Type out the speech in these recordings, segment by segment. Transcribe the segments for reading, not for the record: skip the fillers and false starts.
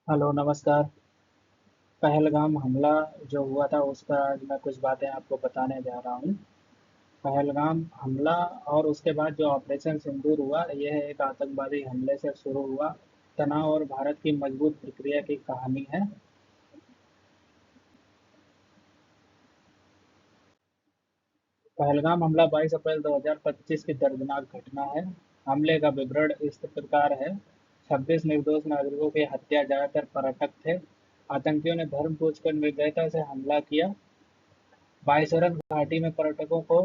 Hello नमस्कार। पहलगाम हमला जो हुआ था उस पर आज मैं कुछ बातें आपको बताने जा रहा हूँ। पहलगाम हमला और उसके बाद जो ऑपरेशन सिंदूर हुआ, यह एक आतंकवादी हमले से शुरू हुआ तनाव और भारत की मजबूत प्रक्रिया की कहानी है। पहलगाम हमला 22 अप्रैल 2025 की दर्दनाक घटना है। हमले का विवरण इस प्रकार है। 26 निर्दोष नागरिकों की हत्या, ज्यादातर पर्यटक थे। आतंकियों ने धर्म पूछकर निर्दयता से हमला किया। बाईसरन घाटी में पर्यटकों को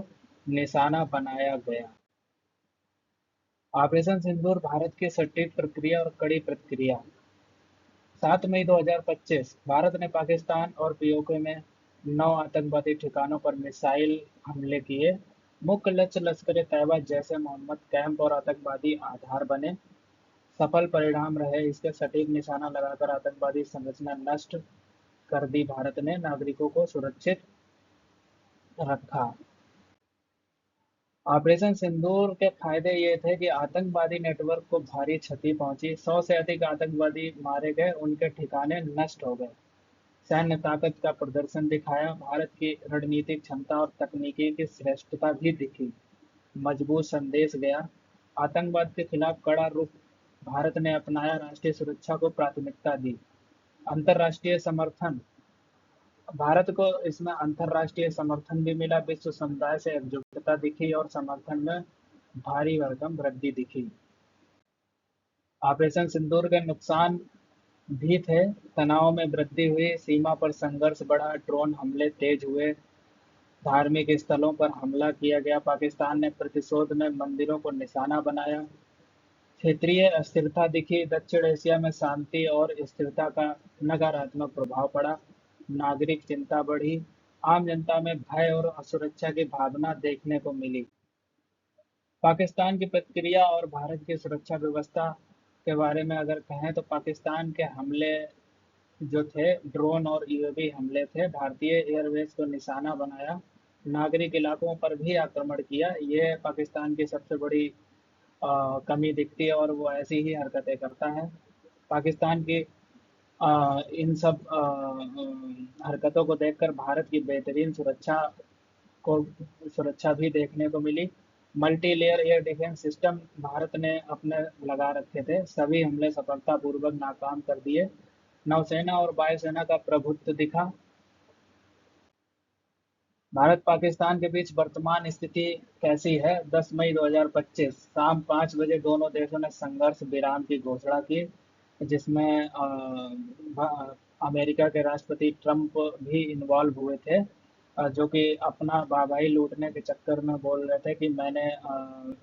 निशाना बनाया गया। ऑपरेशन सिंदूर भारत की सटीक प्रक्रिया और कड़ी प्रतिक्रिया। 7 मई 2025 भारत ने पाकिस्तान और पीओके में 9 आतंकवादी ठिकानों पर मिसाइल हमले किए। मुख्य लक्ष्य लश्कर ए तैयबा, जैश ए मोहम्मद कैंप और आतंकवादी आधार बने। सफल परिणाम रहे। इसके सटीक निशाना लगाकर आतंकवादी संरचना नष्ट कर दी। भारत ने नागरिकों को सुरक्षित रखा। ऑपरेशन सिंदूर के फायदे ये थे कि आतंकवादी नेटवर्क को भारी क्षति पहुंची। 100 से अधिक आतंकवादी मारे गए, उनके ठिकाने नष्ट हो गए। सैन्य ताकत का प्रदर्शन दिखाया। भारत की रणनीतिक क्षमता और तकनीकी की श्रेष्ठता भी दिखी। मजबूत संदेश गया। आतंकवाद के खिलाफ कड़ा रुख भारत ने अपनाया। राष्ट्रीय सुरक्षा को प्राथमिकता दी। अंतर्राष्ट्रीय समर्थन, भारत को इसमें अंतर्राष्ट्रीय समर्थन भी मिला। विश्व समुदाय से एकजुटता दिखी और समर्थन में भारी भरकम वृद्धि दिखी। ऑपरेशन सिंदूर के नुकसान भी थे। तनाव में वृद्धि हुई, सीमा पर संघर्ष बढ़ा, ड्रोन हमले तेज हुए, धार्मिक स्थलों पर हमला किया गया। पाकिस्तान ने प्रतिशोध में मंदिरों को निशाना बनाया। क्षेत्रीय अस्थिरता दिखी। दक्षिण एशिया में शांति और स्थिरता का नकारात्मक प्रभाव पड़ा। नागरिक चिंता बढ़ी। आम जनता में भय और असुरक्षा की भावना देखने को मिली। पाकिस्तान की प्रतिक्रिया और भारत की सुरक्षा व्यवस्था के बारे में अगर कहें तो पाकिस्तान के हमले जो थे, ड्रोन और यूएवी हमले थे। भारतीय एयरवेज को निशाना बनाया। नागरिक इलाकों पर भी आक्रमण किया। ये पाकिस्तान की सबसे बड़ी कमी दिखती है और वो ऐसी ही हरकतें करता है। पाकिस्तान की इन सब हरकतों को देखकर भारत की बेहतरीन को सुरक्षा भी देखने को मिली। Multi layer air defence system Bharat ने अपने लगा रखे थे, सभी हमले सफलतापूर्वक नाकाम कर दिए। नौसेना और वायुसेना का प्रभुत्व दिखा। भारत पाकिस्तान के बीच वर्तमान स्थिति कैसी है? 10 मई 2025 शाम 5 बजे दोनों देशों ने संघर्ष विराम की घोषणा की, जिसमें अमेरिका के राष्ट्रपति ट्रंप भी इन्वॉल्व हुए थे, जो कि अपना वाहवाही लूटने के चक्कर में बोल रहे थे कि मैंने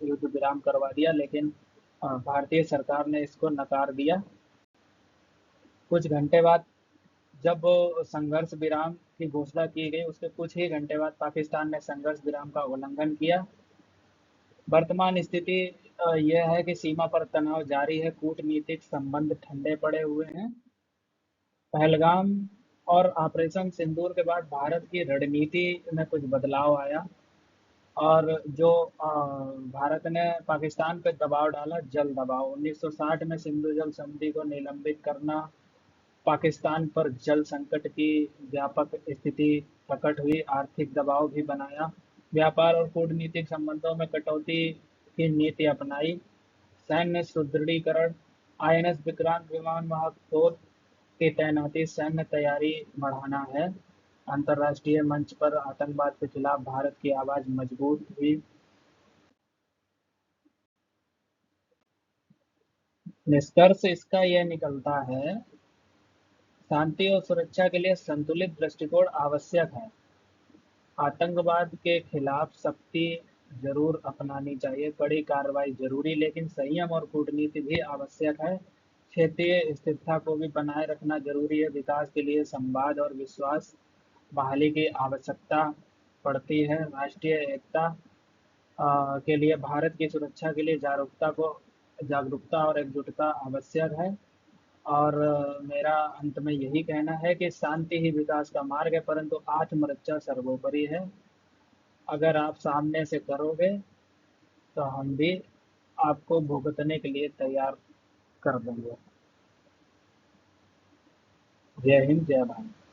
युद्ध विराम करवा दिया, लेकिन भारतीय सरकार ने इसको नकार दिया। कुछ घंटे बाद जब संघर्ष विराम की घोषणा की गई, उसके कुछ ही घंटे बाद पाकिस्तान ने संघर्ष विराम का उल्लंघन किया। वर्तमान स्थिति यह है कि सीमा पर तनाव जारी है, कूटनीतिक संबंध ठंडे पड़े हुए हैं। पहलगाम और ऑपरेशन सिंदूर के बाद भारत की रणनीति में कुछ बदलाव आया और जो भारत ने पाकिस्तान पर दबाव डाला, जल दबाव। 1960 में सिंधु जल संधि को निलंबित करना, पाकिस्तान पर जल संकट की व्यापक स्थिति प्रकट हुई, आर्थिक दबाव भी बनाया। व्यापार और कूटनीतिक संबंधों में कटौती की नीति अपनाई। सैन्य सुदृढ़ीकरण, आईएनएस विक्रांत विमान वाहक पोत की तैनाती, सैन्य तैयारी बढ़ाना है। अंतर्राष्ट्रीय मंच पर आतंकवाद के खिलाफ भारत की आवाज मजबूत हुई। निष्कर्ष इसका यह निकलता है, शांति और सुरक्षा के लिए संतुलित दृष्टिकोण आवश्यक है। आतंकवाद के खिलाफ सख्ती जरूर अपनानी चाहिए, कड़ी कार्रवाई जरूरी, लेकिन संयम और कूटनीति भी आवश्यक है। क्षेत्रीय स्थिरता को भी बनाए रखना जरूरी है। विकास के लिए संवाद और विश्वास बहाली की आवश्यकता पड़ती है। राष्ट्रीय एकता के लिए, भारत की सुरक्षा के लिए जागरूकता और एकजुटता आवश्यक है। और मेरा अंत में यही कहना है कि शांति ही विकास का मार्ग है, परंतु आत्मरक्षा सर्वोपरि है। अगर आप सामने से करोगे तो हम भी आपको भुगतने के लिए तैयार कर देंगे। जय हिंद, जय भारत।